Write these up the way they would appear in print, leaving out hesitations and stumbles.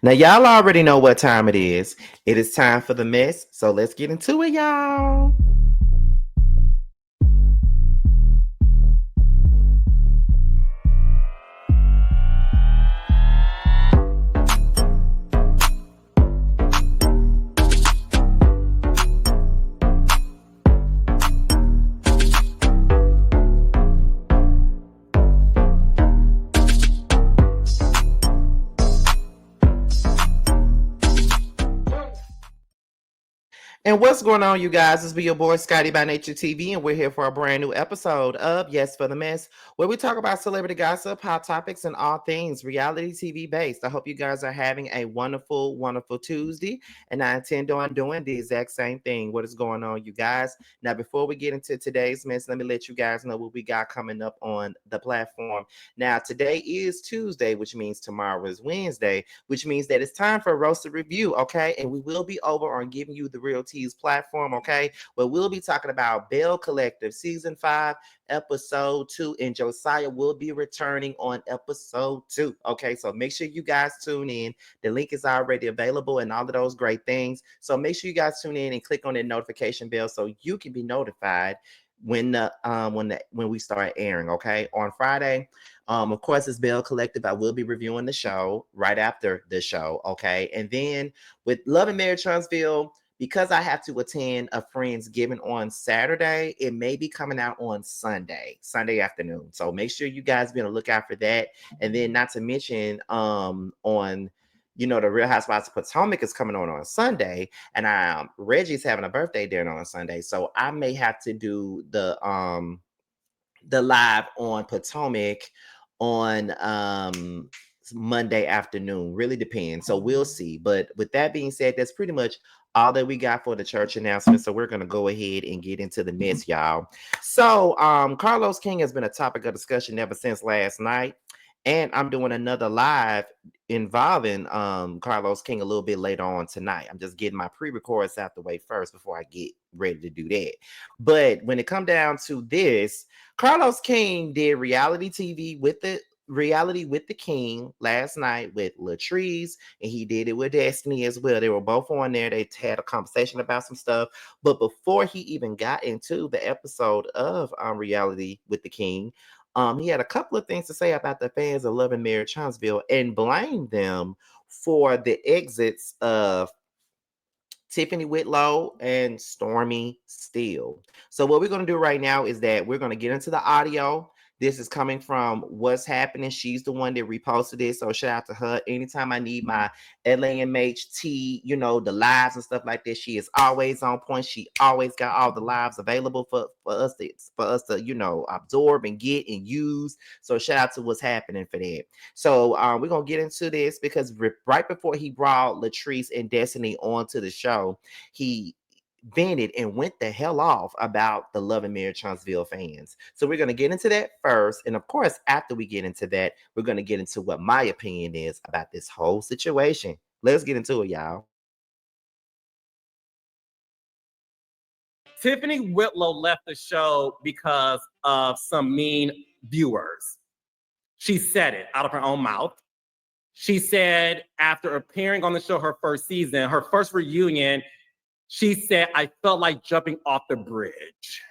Now, y'all already know what time it is. It is time for the mess. So let's get into it, y'all. And what's going on, you guys? It's be your boy Scotty by Nature TV, and we're here for a brand new episode of Yes for the Mess, where we talk about celebrity gossip, hot topics, and all things reality TV based. I hope you guys are having a wonderful, wonderful Tuesday, and I intend on doing the exact same thing. What is going on, you guys? Now, before we get into today's mess, let me let you guys know what we got coming up on the platform. Now, today is Tuesday, which means tomorrow is Wednesday, which means that it's time for a roasted review, okay? And we will be over on giving you the real tea platform, okay, where we'll be talking about Bell Collective season 5 episode 2, and Josiah will be returning on episode 2, okay? So make sure you guys tune in. The link is already available and all of those great things, so make sure you guys tune in and click on that notification bell so you can be notified when we start airing, okay? On Friday, of course, it's Bell Collective. I will be reviewing the show right after the show, okay? And then with Love and Marriage Huntsville, because I have to attend a friend's giving on Saturday, it may be coming out on Sunday afternoon. So make sure you guys be on the lookout for that. And then not to mention on the Real Housewives of Potomac is coming on Sunday, and Reggie's having a birthday dinner on Sunday. So I may have to do the live on Potomac on Monday afternoon. Really depends. So we'll see. But with that being said, that's pretty much all that we got for the church announcement. So we're gonna go ahead and get into the mess, y'all. So Carlos King has been a topic of discussion ever since last night. And I'm doing another live involving Carlos King a little bit later on tonight. I'm just getting my pre-records out the way first before I get ready to do that. But when it come down to this, Carlos King did reality TV with the King last night with Latrice, and he did it with Destiny as well. They were both on there. They had a conversation about some stuff. But before he even got into the episode of reality with the King, he had a couple of things to say about the fans of Love and Marriage Huntsville and blamed them for the exits of Tiffany Whitlow and Stormi Steele. So what we're going to do right now is that we're going to get into the audio. This is coming from What's Happening. She's the one that reposted it. So shout out to her. Anytime I need my LAMH tea, the lives and stuff like this, she is always on point. She always got all the lives available for us to absorb and get and use. So shout out to What's Happening for that. So we're going to get into this because right before he brought Latrice and Destiny onto the show, he vented and went the hell off about the Love and Marriage Huntsville fans. So we're going to get into that first. And of course, after we get into that, we're going to get into what my opinion is about this whole situation. Let's get into it, y'all. Tiffany Whitlow left the show because of some mean viewers. She said it out of her own mouth. She said after appearing on the show her first season, her first reunion, she said, "I felt like jumping off the bridge,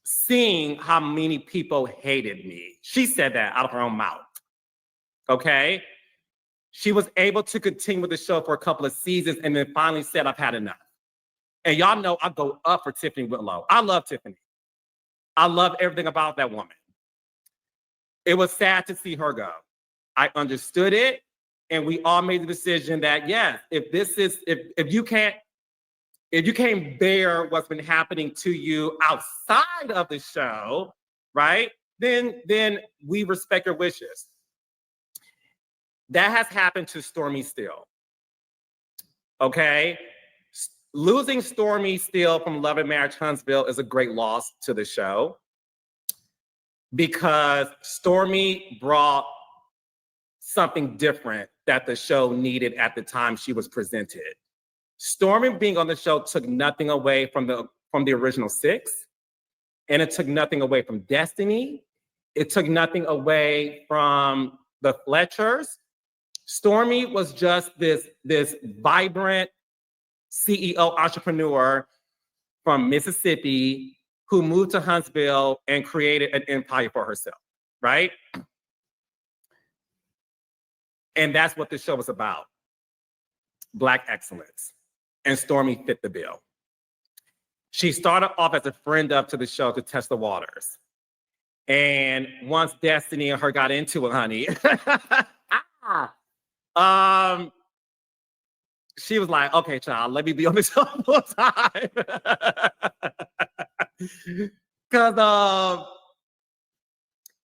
seeing how many people hated me." She said that out of her own mouth, okay? She was able to continue with the show for a couple of seasons and then finally said, "I've had enough." And y'all know I go up for Tiffany Whitlow. I love Tiffany. I love everything about that woman. It was sad to see her go. I understood it. And we all made the decision that, yes, if you can't bear what's been happening to you outside of the show, right? Then we respect your wishes. That has happened to Stormi Steele. Okay? Losing Stormi Steele from Love and Marriage Huntsville is a great loss to the show because Stormi brought something different that the show needed at the time she was presented. Stormi being on the show took nothing away from the original 6, and it took nothing away from Destiny. It took nothing away from the Fletchers. Stormi was just this vibrant CEO entrepreneur from Mississippi who moved to Huntsville and created an empire for herself, right? And that's what the show was about. Black excellence. And Stormi fit the bill. She started off as a friend up to the show to test the waters. And once Destiny and her got into it, honey, she was like, okay, child, let me be on the show full time. Because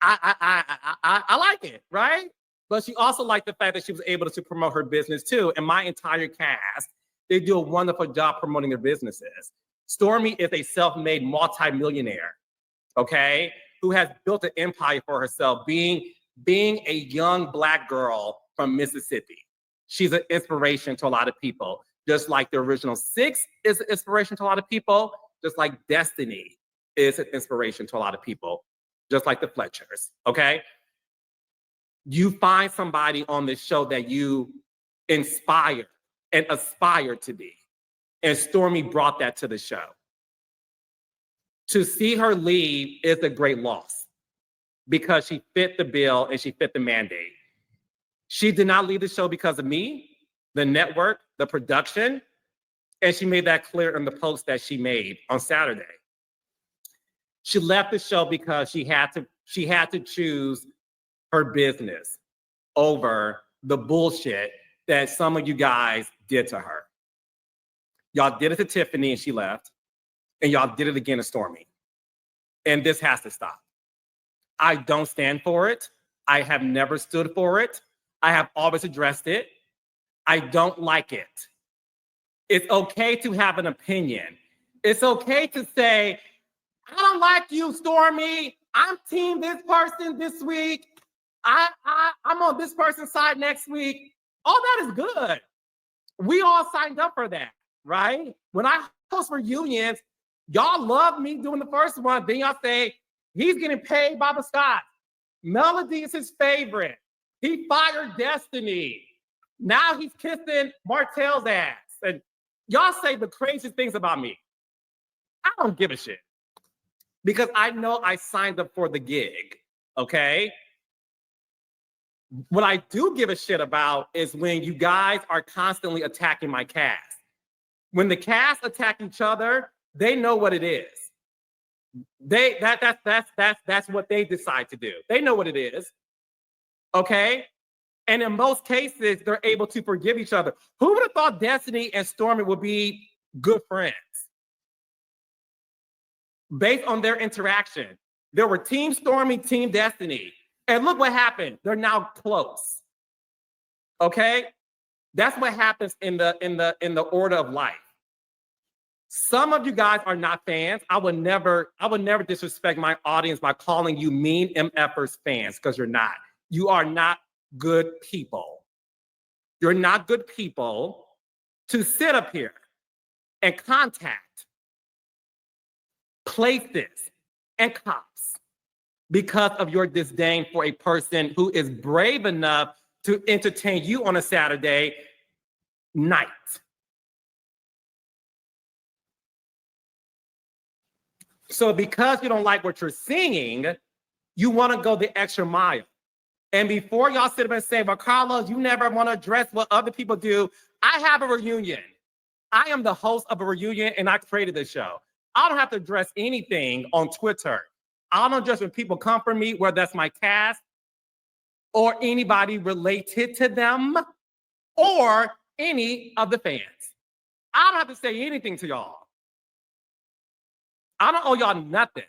I like it, right? But she also liked the fact that she was able to promote her business too. And my entire cast, they do a wonderful job promoting their businesses. Stormi is a self-made multi-millionaire, okay, who has built an empire for herself, being a young Black girl from Mississippi. She's an inspiration to a lot of people, just like the original Six is an inspiration to a lot of people, just like Destiny is an inspiration to a lot of people, just like the Fletchers, okay? You find somebody on this show that you inspire and aspire to be. And Stormi brought that to the show. To see her leave is a great loss because she fit the bill and she fit the mandate. She did not leave the show because of me, the network, the production, and she made that clear in the post that she made on Saturday. She left the show because she had to choose her business over the bullshit that some of you guys did to her. Y'all did it to Tiffany and she left, and y'all did it again to Stormi. And this has to stop. I don't stand for it. I have never stood for it. I have always addressed it. I don't like it. It's okay to have an opinion. It's okay to say, I don't like you, Stormi. I'm team this person this week. I'm on this person's side next week. All that is good. We all signed up for that, right? When I host reunions, y'all love me doing the first one. Then y'all say, he's getting paid by the Scott. Melody is his favorite. He fired Destiny. Now he's kissing Martell's ass. And y'all say the craziest things about me. I don't give a shit. Because I know I signed up for the gig, okay? What I do give a shit about is when you guys are constantly attacking my cast. When the cast attack each other, they know what it is. That's what they decide to do. They know what it is. Okay? And in most cases, they're able to forgive each other. Who would have thought Destiny and Stormi would be good friends? Based on their interaction. There were Team Stormi, Team Destiny. And look what happened. They're now close. Okay? That's what happens in the order of life. Some of you guys are not fans. I would never disrespect my audience by calling you mean MFers fans, because you're not. You are not good people. You're not good people to sit up here and contact places and cops because of your disdain for a person who is brave enough to entertain you on a Saturday night. So because you don't like what you're seeing, you want to go the extra mile. And before y'all sit up and say, well, Carlos, you never want to address what other people do, I have a reunion. I am the host of a reunion and I created the show. I don't have to address anything on Twitter. I don't address when people come for me, whether that's my cast or anybody related to them or any of the fans. I don't have to say anything to y'all. I don't owe y'all nothing.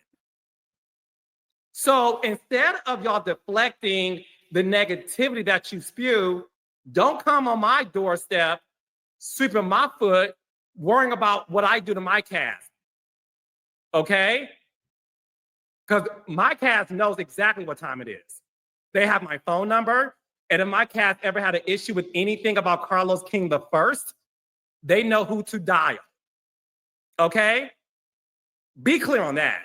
So instead of y'all deflecting the negativity that you spew, don't come on my doorstep, sweeping my foot, worrying about what I do to my cast. Okay? Because my cast knows exactly what time it is. They have my phone number, and if my cast ever had an issue with anything about Carlos King the First, they know who to dial. Okay? Be clear on that.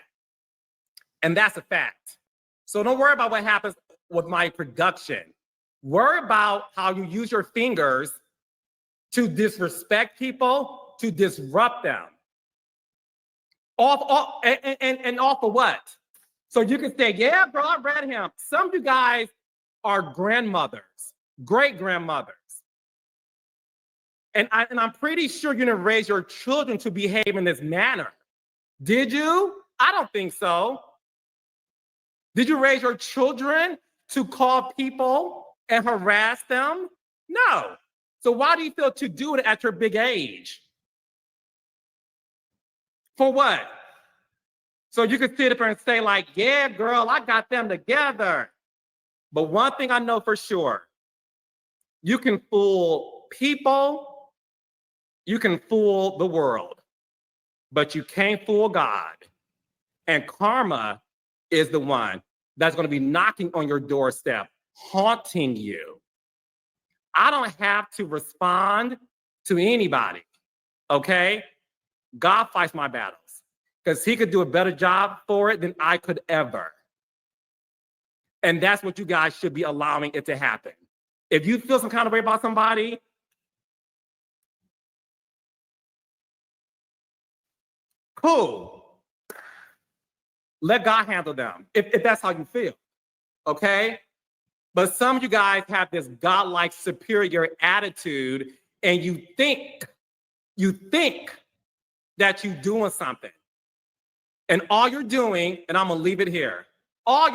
And that's a fact. So don't worry about what happens with my production. Worry about how you use your fingers to disrespect people, to disrupt them. And off of what? So you can say, yeah, bro, I read him. Some of you guys are grandmothers, great grandmothers. And I'm pretty sure you're gonna raise your children to behave in this manner. Did you? I don't think so. Did you raise your children to call people and harass them? No. So why do you feel to do it at your big age? For what? So you can sit up and say like, yeah, girl, I got them together. But one thing I know for sure, you can fool people, you can fool the world, but you can't fool God. And karma is the one that's going to be knocking on your doorstep, haunting you. I don't have to respond to anybody, okay? God fights my battles because he could do a better job for it than I could ever. And that's what you guys should be allowing it to happen. If you feel some kind of way about somebody, cool. Let God handle them if that's how you feel, okay? But some of you guys have this godlike superior attitude and you think that you're doing something. And all you're doing, and I'm gonna leave it here, all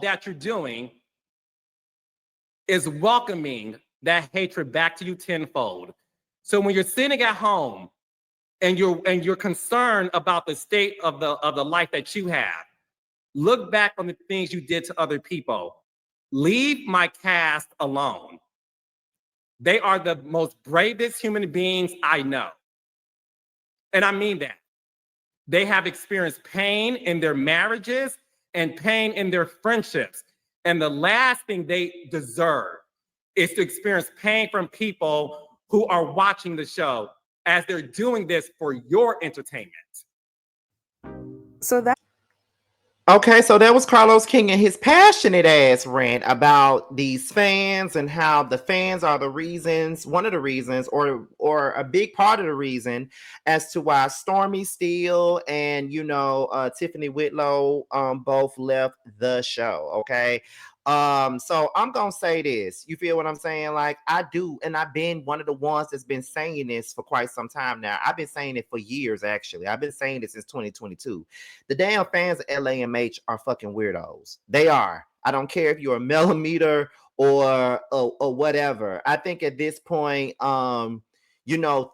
that you're doing is welcoming that hatred back to you tenfold. So when you're sitting at home and you're concerned about the state of the life that you have, look back on the things you did to other people. Leave my cast alone. They are the most bravest human beings I know. And I mean that. They have experienced pain in their marriages and pain in their friendships. And the last thing they deserve is to experience pain from people who are watching the show as they're doing this for your entertainment. So that Okay, so that was Carlos King and his passionate ass rant about these fans and how the fans are the reasons, one of the reasons, or a big part of the reason as to why Stormi Steele and Tiffany Whitlow both left the show. Okay. So I'm gonna say this. You feel what I'm saying? Like I do, and I've been one of the ones that's been saying this for quite some time now. I've been saying it for years, actually. I've been saying this since 2022. The damn fans of LAMH are fucking weirdos. They are. I don't care if you're a millimeter or whatever. I think at this point,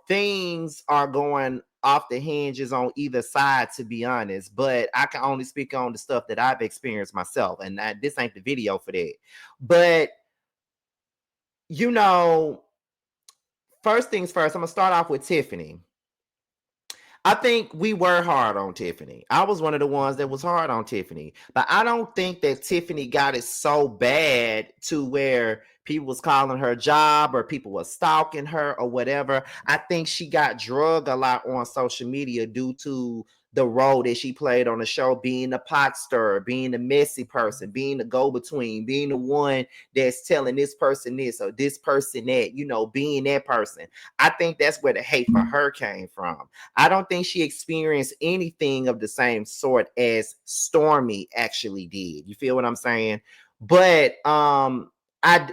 things are going off the hinges on either side, to be honest. But I can only speak on the stuff that I've experienced myself, and this ain't the video for that. But first things first, I'm gonna start off with Tiffany. I think we were hard on Tiffany. I was one of the ones that was hard on Tiffany. But I don't think that Tiffany got it so bad to where people was calling her job or people was stalking her or whatever. I think she got drugged a lot on social media due to the role that she played on the show, being a pot stirrer, being a messy person, being the go-between, being the one that's telling this person this or this person that, being that person. I think that's where the hate for her came from. I don't think she experienced anything of the same sort as Stormi actually did. You feel what I'm saying? But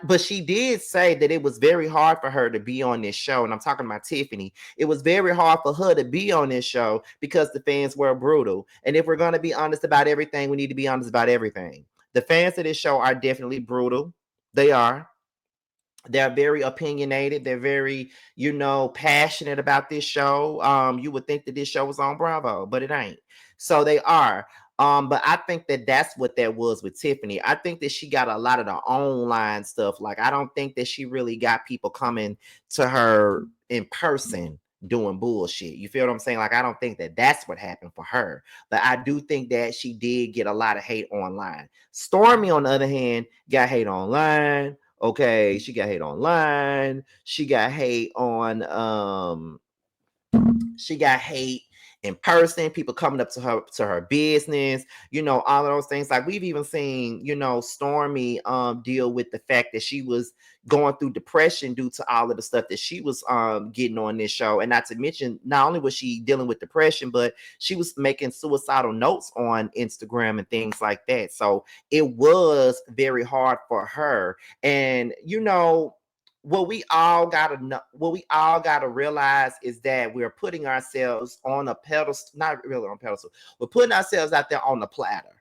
but she did say that it was very hard for her to be on this show. And I'm talking about Tiffany. It was very hard for her to be on this show because the fans were brutal. And if we're going to be honest about everything, we need to be honest about everything. The fans of this show are definitely brutal. They are. They're very opinionated. They're very, passionate about this show. You would think that this show was on Bravo, but it ain't. So they are. But I think that that's what that was with Tiffany. I think that she got a lot of the online stuff. Like, I don't think that she really got people coming to her in person doing bullshit. You feel what I'm saying? Like, I don't think that that's what happened for her. But I do think that she did get a lot of hate online. Stormi, on the other hand, got hate online. Okay, she got hate online. She got hate in person, people coming up to her business, all of those things. Like we've even seen, Stormi deal with the fact that she was going through depression due to all of the stuff that she was getting on this show. And not to mention, not only was she dealing with depression, but she was making suicidal notes on Instagram and things like that. So it was very hard for her. And what we all gotta know, what we all gotta realize is that we're putting ourselves on a pedestal, not really on a pedestal, we're putting ourselves out there on the platter.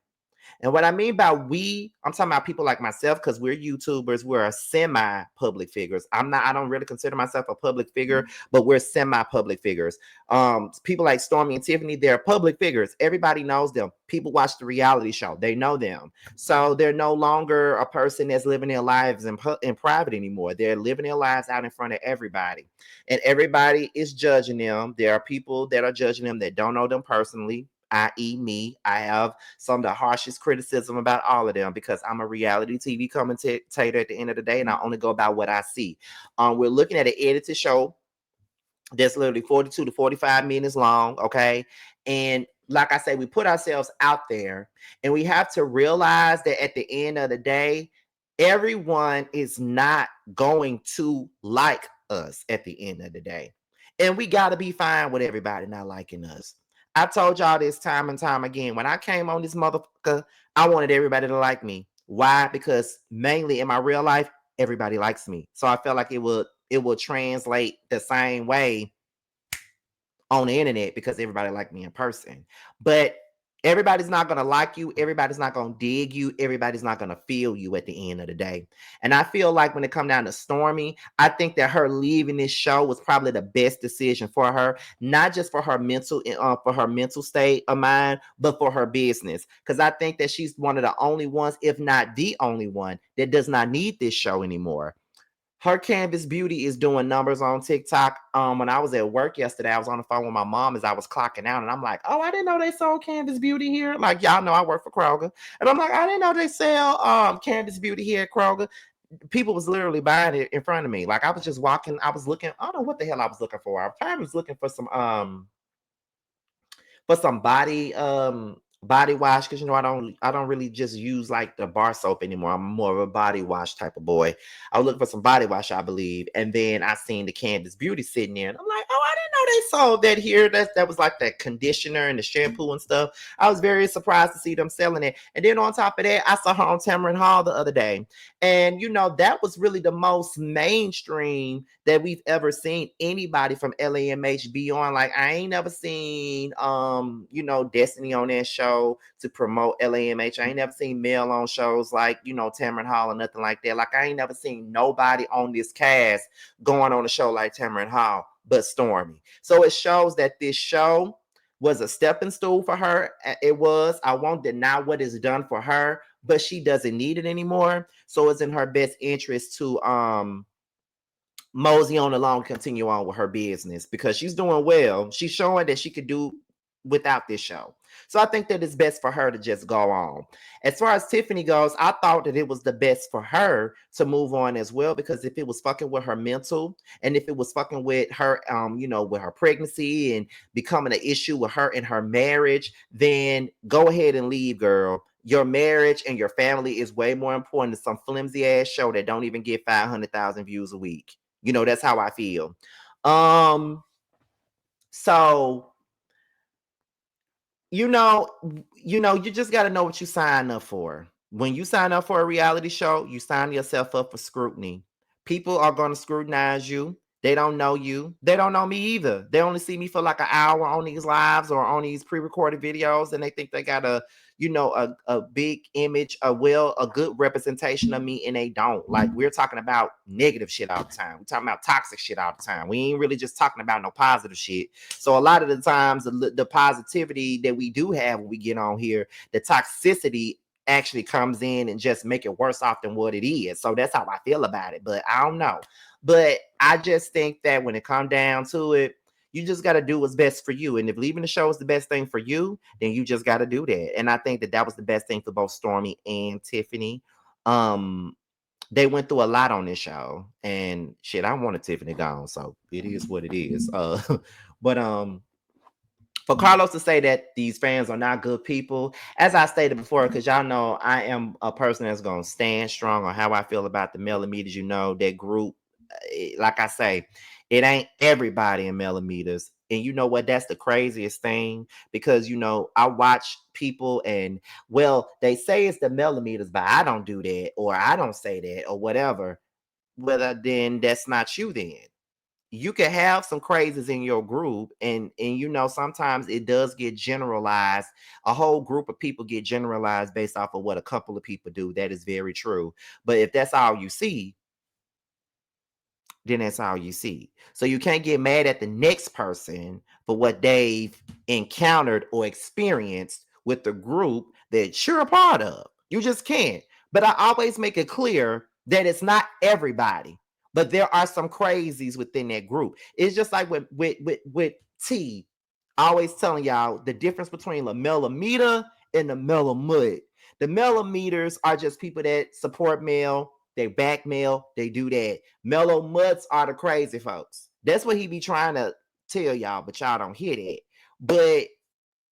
And what I mean by we, I'm talking about people like myself, because we're YouTubers, we're semi-public figures. I don't really consider myself a public figure, but we're semi-public figures. People like Stormi and Tiffany, they're public figures. Everybody knows them. People watch the reality show. They know them. So they're no longer a person that's living their lives in private anymore. They're living their lives out in front of everybody. And everybody is judging them. There are people that are judging them that don't know them personally, i.e. me. I have some of the harshest criticism about all of them because I'm a reality TV commentator at the end of the day, and I only go about what I see. We're looking at an edited show that's literally 42 to 45 minutes long, okay? And like I say, we put ourselves out there, and we have to realize that at the end of the day, everyone is not going to like us at the end of the day. And we got to be fine with everybody not liking us. I told y'all this time and time again. When I came on this motherfucker, I wanted everybody to like me. Why? Because mainly in my real life, everybody likes me. So I felt like it would translate the same way on the internet because everybody liked me in person. But everybody's not going to like you. Everybody's not going to dig you. Everybody's not going to feel you at the end of the day. And I feel like when it comes down to Stormi, I think that her leaving this show was probably the best decision for her, not just for her mental state of mind, but for her business. Because I think that she's one of the only ones, if not the only one, that does not need this show anymore. Her Canvas Beauty is doing numbers on TikTok. When I was at work yesterday, I was on the phone with my mom as I was clocking out, and I'm like, "Oh, I didn't know they sold Canvas Beauty here." Like, y'all know I work for Kroger, and I'm like, "I didn't know they sell Canvas Beauty here at Kroger." People was literally buying it in front of me. Like I was just walking, I was looking. I don't know what the hell I was looking for. I probably was looking for some body wash, because I don't really just use like the bar soap anymore. I'm more of a body wash type of boy. I was looking for some body wash, I believe, and then I seen the Canvas Beauty sitting there, and I'm like, oh, I didn't know they sold that here. That was like that conditioner and the shampoo and stuff. I was very surprised to see them selling it. And then on top of that, I saw her on Tamron Hall the other day, and that was really the most mainstream that we've ever seen anybody from LAMH be on. Like I ain't never seen Destiny on that show to promote LAMH. I ain't never seen Mel on shows like Tamron Hall or nothing like that. Like I ain't never seen nobody on this cast going on a show like Tamron Hall but Stormi. So it shows that this show was a stepping stool for her. It was. I won't deny what is done for her, but she doesn't need it anymore. So it's in her best interest to mosey on along, continue on with her business because she's doing well. She's showing that she could do without this show. So I think that it's best for her to just go on. As far as Tiffany goes, I thought that it was the best for her to move on as well, because if it was fucking with her mental, and if it was fucking with her, with her pregnancy and becoming an issue with her in her marriage, then go ahead and leave, girl. Your marriage and your family is way more important than some flimsy ass show that don't even get 500,000 views a week. That's how I feel. So you just got to know what you sign up for. When you sign up for a reality show, you sign yourself up for scrutiny. People are going to scrutinize you. They don't know you. They don't know me either. They only see me for like an hour on these lives or on these pre-recorded videos, and they think they got a big image, a good representation of me, and they don't. Like, we're talking about negative shit all the time. We're talking about toxic shit all the time. We ain't really just talking about no positive shit. So a lot of the times, the positivity that we do have when we get on here, the toxicity actually comes in and just make it worse off than what it is. So that's how I feel about it. But I don't know. But I just think that when it comes down to it, you just got to do what's best for you. And if leaving the show is the best thing for you, then you just got to do that. And I think that was the best thing for both Stormi and Tiffany. They went through a lot on this show, and shit, I wanted Tiffany gone, so it is what it is. But For Carlos to say that these fans are not good people, as I stated before, because y'all know I am a person that's going to stand strong on how I feel about the millimeters. You know, that group, like I say, it ain't everybody in millimeters. And you know what? That's the craziest thing, because, you know, I watch people and, well, they say it's the millimeters, but I don't do that, or I don't say that, or whatever. Well, then that's not you then. You can have some crazes in your group, and you know, sometimes it does get generalized. A whole group of people get generalized based off of what a couple of people do. That is very true. But if that's all you see, then that's all you see. So you can't get mad at the next person for what they've encountered or experienced with the group that you're a part of. You just can't. But I always make it clear that it's not everybody, but there are some crazies within that group. It's just like with T, always telling y'all the difference between a millimeter and a millimeter. The millimeters are just people that support male, they back male, they do that. Mellow mutts are the crazy folks. That's what he be trying to tell y'all, but y'all don't hear that. But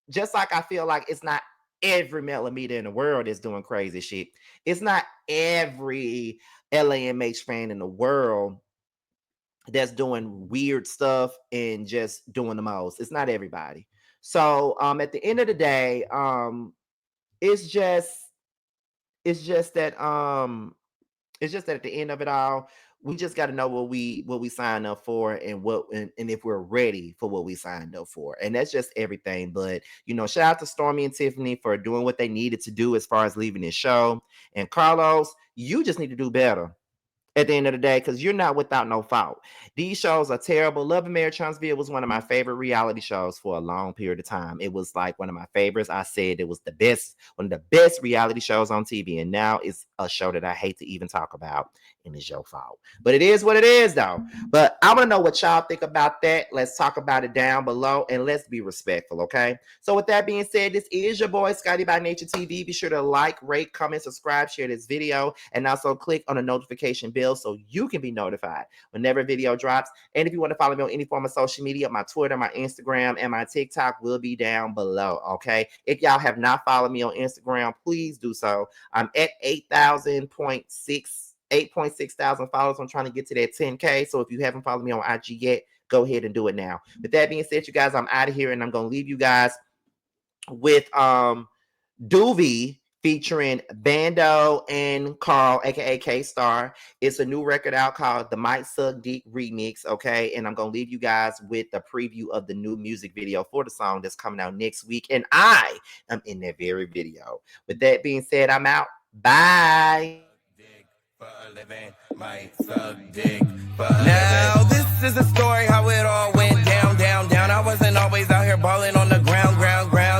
just like I feel like it's not every millimeter in the world is doing crazy shit. It's not every LAMH fan in the world that's doing weird stuff and just doing the most. It's not everybody. So at the end of the day, it's just that at the end of it all, we just got to know what we signed up for, and if we're ready for what we signed up for. And that's just everything. But, you know, shout out to Stormi and Tiffany for doing what they needed to do as far as leaving this show. And Carlos, you just need to do better at the end of the day, because you're not without no fault. These shows are terrible. Love and Marriage Huntsville was one of my favorite reality shows for a long period of time. It was like one of my favorites. I said it was the best, one of the best reality shows on TV. And now it's a show that I hate to even talk about, and it's your fault. But it is what it is, though. But I want to know what y'all think about that. Let's talk about it down below, and let's be respectful, okay? So with that being said, this is your boy, Scotty by Nature TV. Be sure to like, rate, comment, subscribe, share this video, and also click on the notification bell so you can be notified whenever a video drops. And if you want to follow me on any form of social media, my Twitter, my Instagram, and my TikTok will be down below, okay? If y'all have not followed me on Instagram, please do so. I'm at 8.6 thousand followers. I'm trying to get to that 10K. So if you haven't followed me on IG yet, go ahead and do it now. With that being said, you guys, I'm out of here, and I'm going to leave you guys with Doobie featuring Bando and Carl, aka K-Star. It's a new record out called the Might Suck Dick Remix, okay? And I'm gonna leave you guys with the preview of the new music video for the song that's coming out next week, and I am in that very video. With that being said, I'm out. Bye. Now this is a story how it all went down. I wasn't always out here balling on the ground.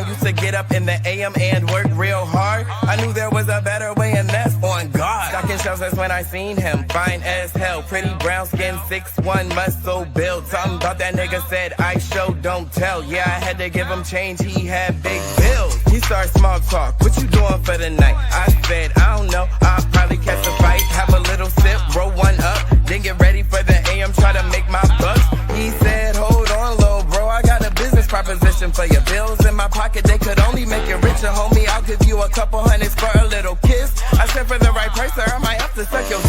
Used to get up in the AM and work real hard. I knew there was a better way, and that's on God. Stocking shelves, that's when I seen him, fine as hell, pretty brown skin, 6'1", muscle build. Something about that nigga said I show don't tell. Yeah, I had to give him change, he had big bills. He started small talk, what you doing for the night? I said I don't know, I'll probably catch a fight, have a little sip, roll one up, then get ready for the AM, try to make my bucks. He said hold on little bro, I got a business proposition for your bills in my pocket, they could only make you richer, homie. I'll give you a couple hundreds for a little kiss. I said for the right price, sir, I might have to suck your